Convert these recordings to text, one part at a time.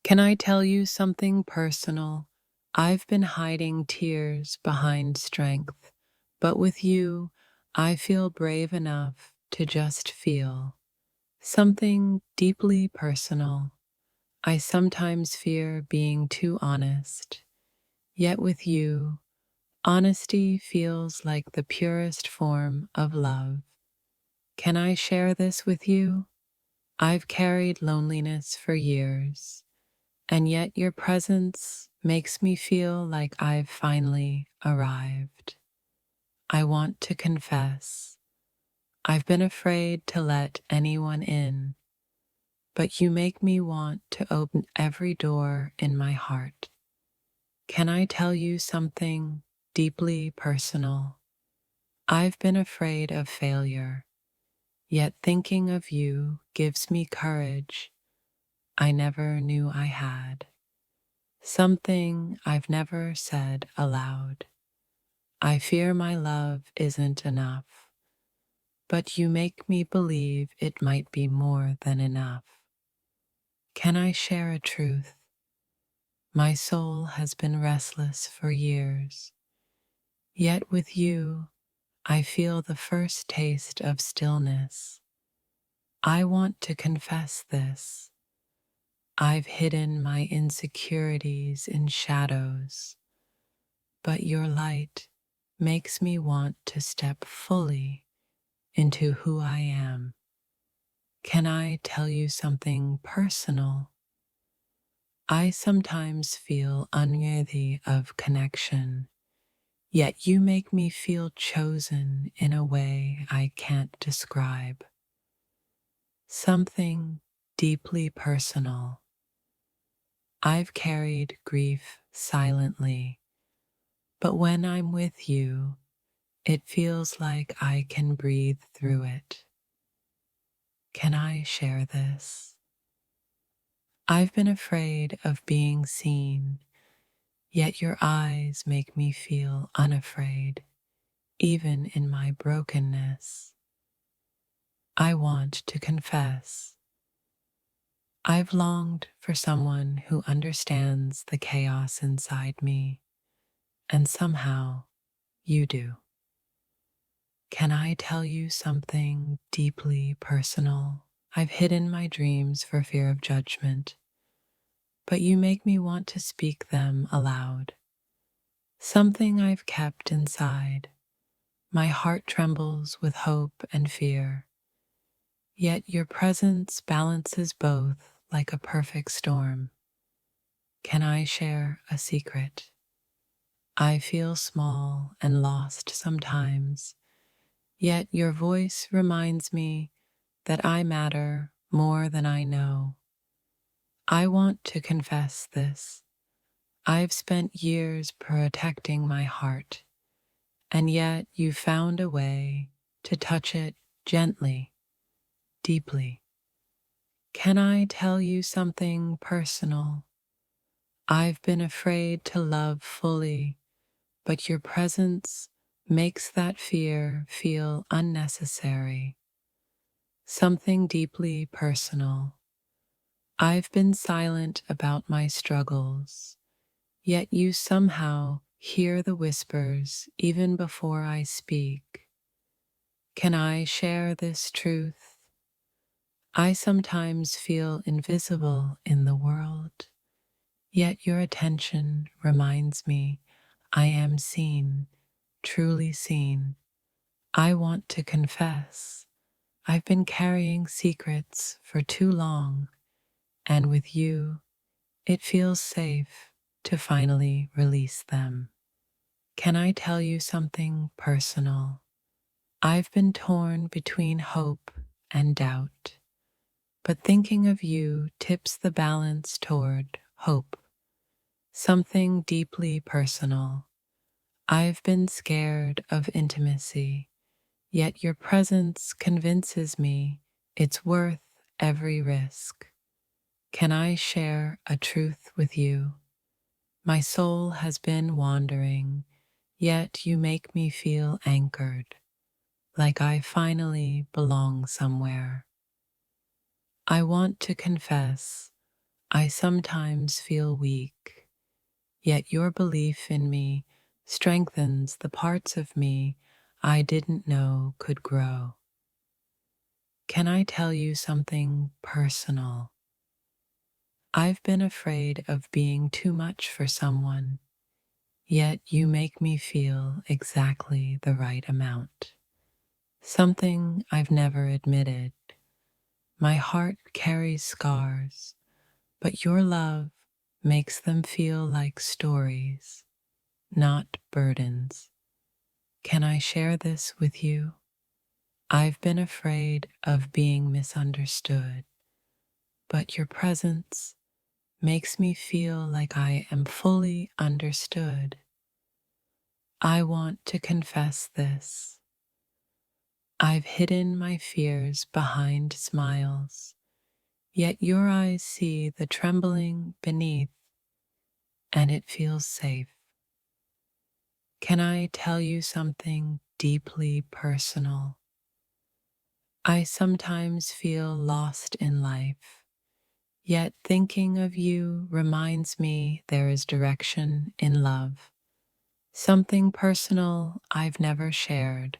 Can I tell you something personal? I've been hiding tears behind strength, but with you, I feel brave enough to just feel something deeply personal. I sometimes fear being too honest, yet with you, honesty feels like the purest form of love. Can I share this with you? I've carried loneliness for years. And yet your presence makes me feel like I've finally arrived. I want to confess, I've been afraid to let anyone in, but you make me want to open every door in my heart. Can I tell you something deeply personal? I've been afraid of failure, yet thinking of you gives me courage I never knew I had. Something I've never said aloud. I fear my love isn't enough, but you make me believe it might be more than enough. Can I share a truth? My soul has been restless for years, yet with you, I feel the first taste of stillness. I want to confess this. I've hidden my insecurities in shadows, but your light makes me want to step fully into who I am. Can I tell you something personal? I sometimes feel unworthy of connection, yet you make me feel chosen in a way I can't describe. Something deeply personal. I've carried grief silently, but when I'm with you, it feels like I can breathe through it. Can I share this? I've been afraid of being seen, yet your eyes make me feel unafraid, even in my brokenness. I want to confess. I've longed for someone who understands the chaos inside me, and somehow you do. Can I tell you something deeply personal? I've hidden my dreams for fear of judgment, but you make me want to speak them aloud. Something I've kept inside. My heart trembles with hope and fear, yet your presence balances both like a perfect storm. Can I share a secret? I feel small and lost sometimes, yet your voice reminds me that I matter more than I know. I want to confess this. I've spent years protecting my heart, and yet you found a way to touch it gently, deeply. Can I tell you something personal? I've been afraid to love fully, but your presence makes that fear feel unnecessary. Something deeply personal. I've been silent about my struggles, yet you somehow hear the whispers even before I speak. Can I share this truth? I sometimes feel invisible in the world, yet your attention reminds me I am seen, truly seen. I want to confess, I've been carrying secrets for too long, and with you, it feels safe to finally release them. Can I tell you something personal? I've been torn between hope and doubt, but thinking of you tips the balance toward hope. Something deeply personal. I've been scared of intimacy, yet your presence convinces me it's worth every risk. Can I share a truth with you? My soul has been wandering, yet you make me feel anchored, like I finally belong somewhere. I want to confess, I sometimes feel weak, yet your belief in me strengthens the parts of me I didn't know could grow. Can I tell you something personal? I've been afraid of being too much for someone, yet you make me feel exactly the right amount. Something I've never admitted. My heart carries scars, but your love makes them feel like stories, not burdens. Can I share this with you? I've been afraid of being misunderstood, but your presence makes me feel like I am fully understood. I want to confess this. I've hidden my fears behind smiles, yet your eyes see the trembling beneath, and it feels safe. Can I tell you something deeply personal? I sometimes feel lost in life, yet thinking of you reminds me there is direction in love. Something personal I've never shared.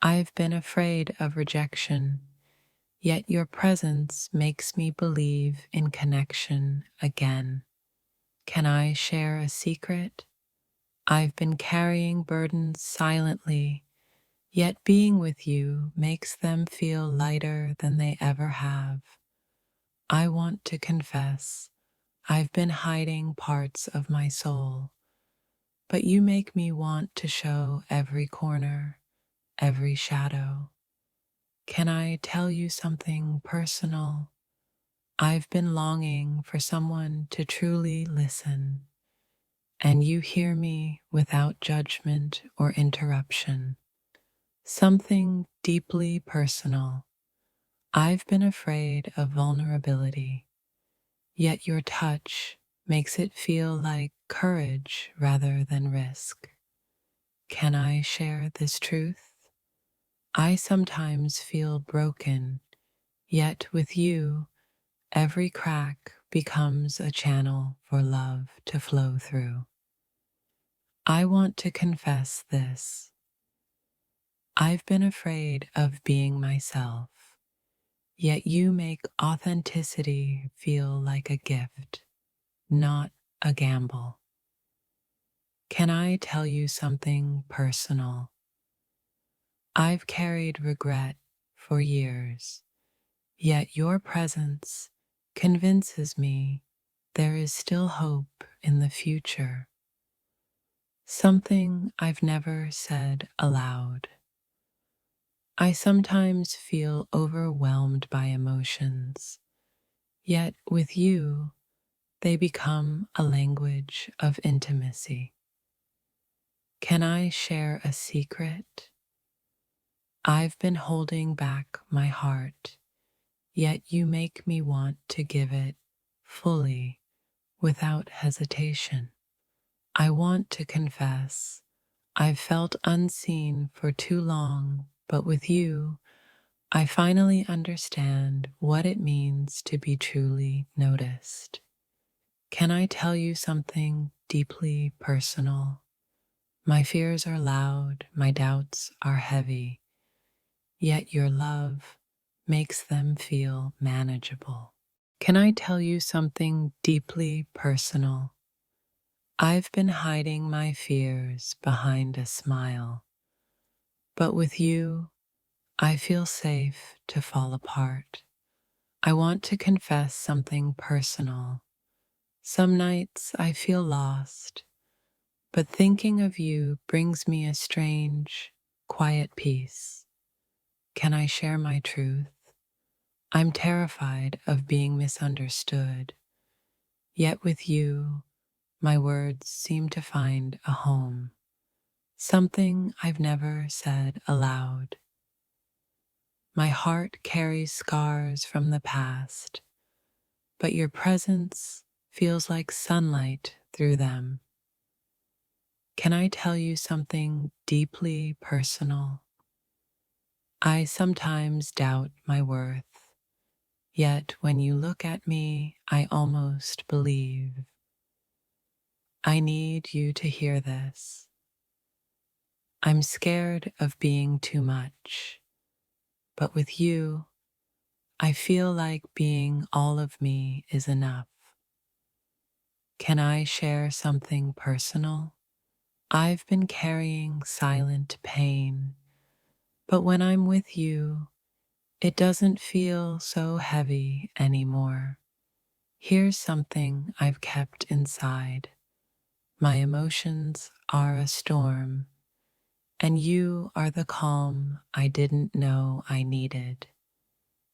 I've been afraid of rejection, yet your presence makes me believe in connection again. Can I share a secret? I've been carrying burdens silently, yet being with you makes them feel lighter than they ever have. I want to confess, I've been hiding parts of my soul, but you make me want to show every corner, every shadow. Can I tell you something personal? I've been longing for someone to truly listen, and you hear me without judgment or interruption. Something deeply personal. I've been afraid of vulnerability, yet your touch makes it feel like courage rather than risk. Can I share this truth? I sometimes feel broken, yet with you, every crack becomes a channel for love to flow through. I want to confess this. I've been afraid of being myself, yet you make authenticity feel like a gift, not a gamble. Can I tell you something personal? I've carried regret for years, yet your presence convinces me there is still hope in the future. Something I've never said aloud. I sometimes feel overwhelmed by emotions, yet with you, they become a language of intimacy. Can I share a secret? I've been holding back my heart, yet you make me want to give it fully without hesitation. I want to confess I've felt unseen for too long, but with you, I finally understand what it means to be truly noticed. Can I tell you something deeply personal? My fears are loud, my doubts are heavy, yet your love makes them feel manageable. Can I tell you something deeply personal? I've been hiding my fears behind a smile, but with you, I feel safe to fall apart. I want to confess something personal. Some nights I feel lost, but thinking of you brings me a strange, quiet peace. Can I share my truth? I'm terrified of being misunderstood, yet with you, my words seem to find a home, something I've never said aloud. My heart carries scars from the past, but your presence feels like sunlight through them. Can I tell you something deeply personal? I sometimes doubt my worth, Yet when you look at me, I almost believe. I need you to hear this. I'm scared of being too much, but with you, I feel like being all of me is enough. Can I share something personal? I've been carrying silent pain, but when I'm with you, it doesn't feel so heavy anymore. Here's something I've kept inside. My emotions are a storm, and you are the calm I didn't know I needed.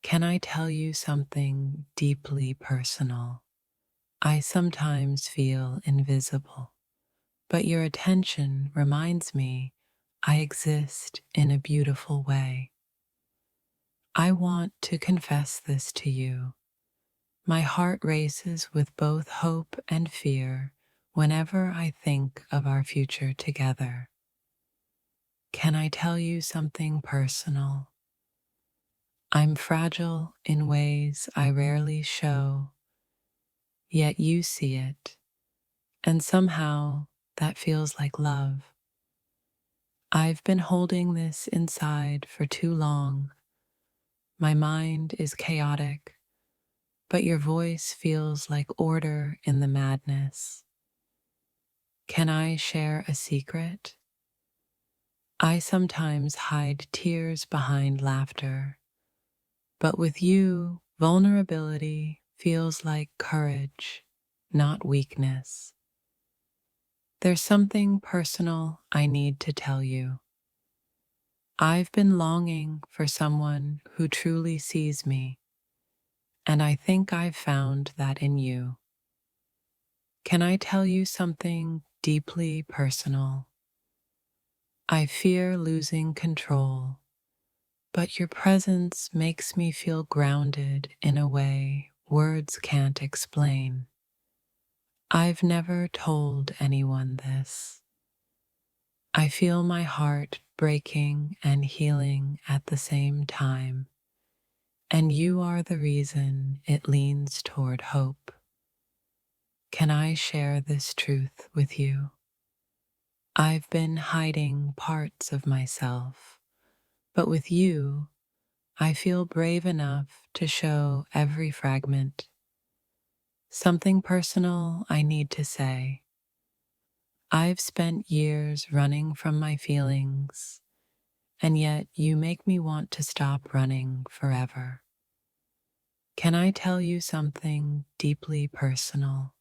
Can I tell you something deeply personal? I sometimes feel invisible, but your attention reminds me I exist in a beautiful way. I want to confess this to you. My heart races with both hope and fear whenever I think of our future together. Can I tell you something personal? I'm fragile in ways I rarely show, yet you see it, and somehow that feels like love. I've been holding this inside for too long. My mind is chaotic, but your voice feels like order in the madness. Can I share a secret? I sometimes hide tears behind laughter, but with you, vulnerability feels like courage, not weakness. There's something personal I need to tell you. I've been longing for someone who truly sees me, and I think I've found that in you. Can I tell you something deeply personal? I fear losing control, but your presence makes me feel grounded in a way words can't explain. I've never told anyone this. I feel my heart breaking and healing at the same time, and you are the reason it leans toward hope. Can I share this truth with you? I've been hiding parts of myself, but with you, I feel brave enough to show every fragment. Something personal I need to say. I've spent years running from my feelings, and yet you make me want to stop running forever. Can I tell you something deeply personal?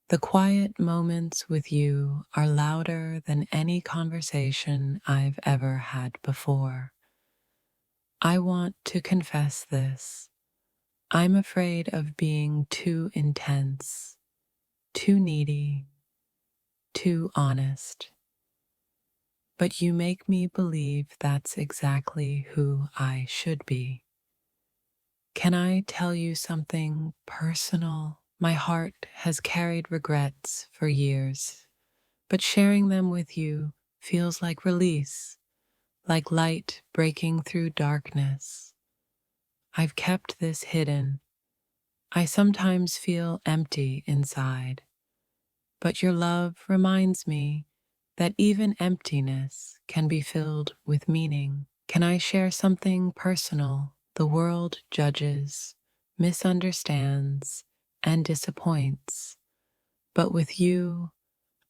The quiet moments with you are louder than any conversation I've ever had before. I want to confess this. I'm afraid of being too intense, too needy, too honest. But you make me believe that's exactly who I should be. Can I tell you something personal? My heart has carried regrets for years, but sharing them with you feels like release, like light breaking through darkness. I've kept this hidden. I sometimes feel empty inside, but your love reminds me that even emptiness can be filled with meaning. Can I share something personal? The world judges, misunderstands, and disappoints, but with you,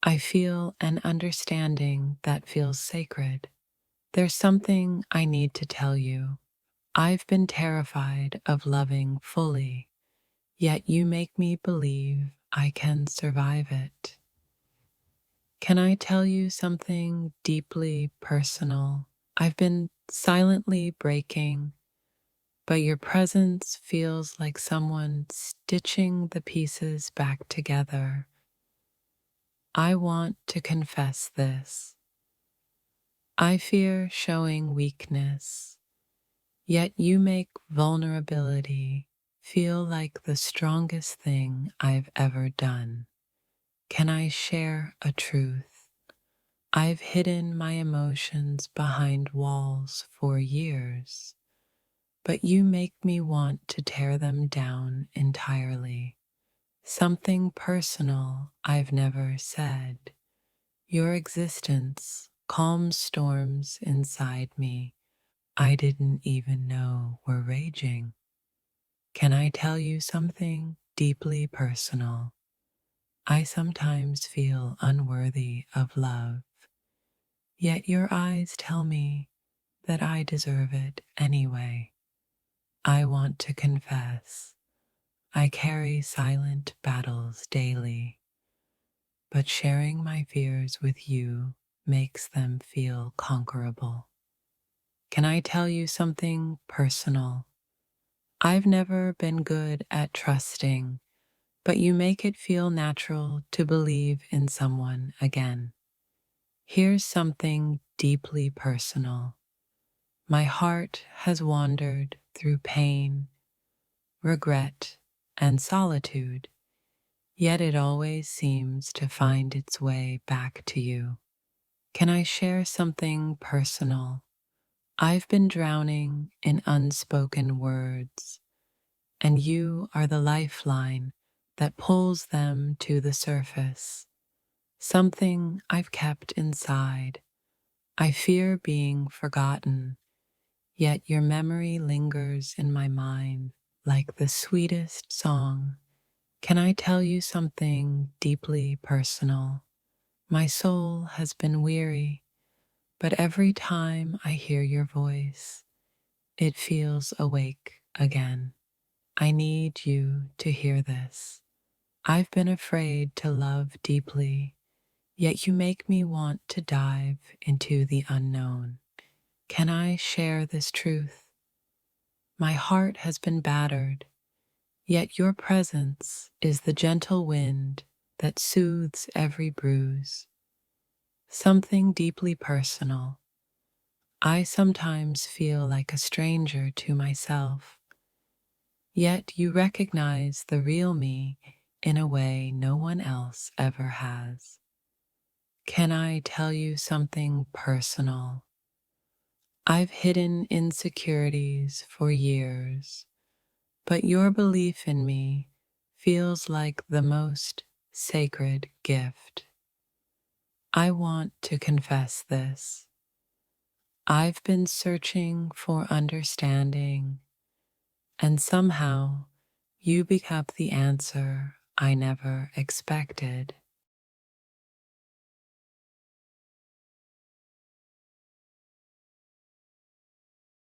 I feel an understanding that feels sacred. There's something I need to tell you. I've been terrified of loving fully, yet you make me believe I can survive it. Can I tell you something deeply personal? I've been silently breaking, but your presence feels like someone stitching the pieces back together. I want to confess this. I fear showing weakness, yet you make vulnerability feel like the strongest thing I've ever done. Can I share a truth? I've hidden my emotions behind walls for years, but you make me want to tear them down entirely. Something personal I've never said. Your existence calms storms inside me I didn't even know were raging. Can I tell you something deeply personal? I sometimes feel unworthy of love, yet your eyes tell me that I deserve it anyway. I want to confess I carry silent battles daily, but sharing my fears with you makes them feel conquerable. Can I tell you something personal? I've never been good at trusting, but you make it feel natural to believe in someone again. Here's something deeply personal. My heart has wandered through pain, regret, and solitude, yet it always seems to find its way back to you. Can I share something personal? I've been drowning in unspoken words, and you are the lifeline that pulls them to the surface. Something I've kept inside. I fear being forgotten, yet your memory lingers in my mind like the sweetest song. Can I tell you something deeply personal? My soul has been weary, but every time I hear your voice, it feels awake again. I need you to hear this. I've been afraid to love deeply, yet you make me want to dive into the unknown. Can I share this truth? My heart has been battered, yet your presence is the gentle wind that soothes every bruise. Something deeply personal. I sometimes feel like a stranger to myself, yet you recognize the real me in a way no one else ever has. Can I tell you something personal? I've hidden insecurities for years, but your belief in me feels like the most sacred gift. I want to confess this. I've been searching for understanding, and somehow you become the answer I never expected.